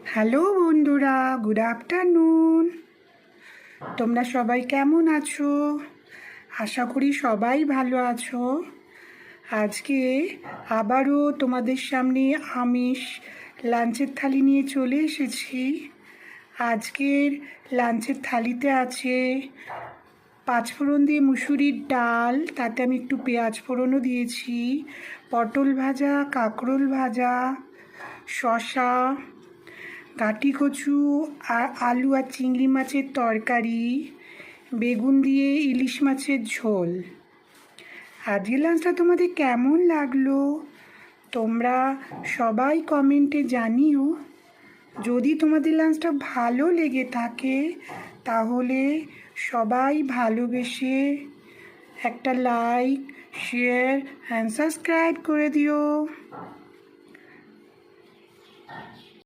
Hello বন্ধুরা, good afternoon. তোমরা সবাই কেমন আছো? আশা করি সবাই ভালো আছো। আজকে আবারও তোমাদের সামনে আমিষ লাঞ্চের থালি নিয়ে চলে এসেছি। আজকের লাঞ্চের থালিতে আছে পাঁচফোড়ন দিয়ে মুসুরির ডাল, তাতে আমি একটু পেঁয়াজ ফোড়নও দিয়েছি, পটল ভাজা, কাঁকরোল ভাজা, শসা, কাটি কচু আর আলু আর চিংড়ি মাছের তরকারি, বেগুন দিয়ে ইলিশ মাছের ঝোল। আজকের লাঞ্চটা তোমাদের কেমন লাগলো তোমরা সবাই কমেন্টে জানিও। যদি তোমাদের লাঞ্চটা ভালো লেগে থাকে তাহলে সবাই ভালোবেসে একটা লাইক, শেয়ার অ্যান্ড সাবস্ক্রাইব করে দিও।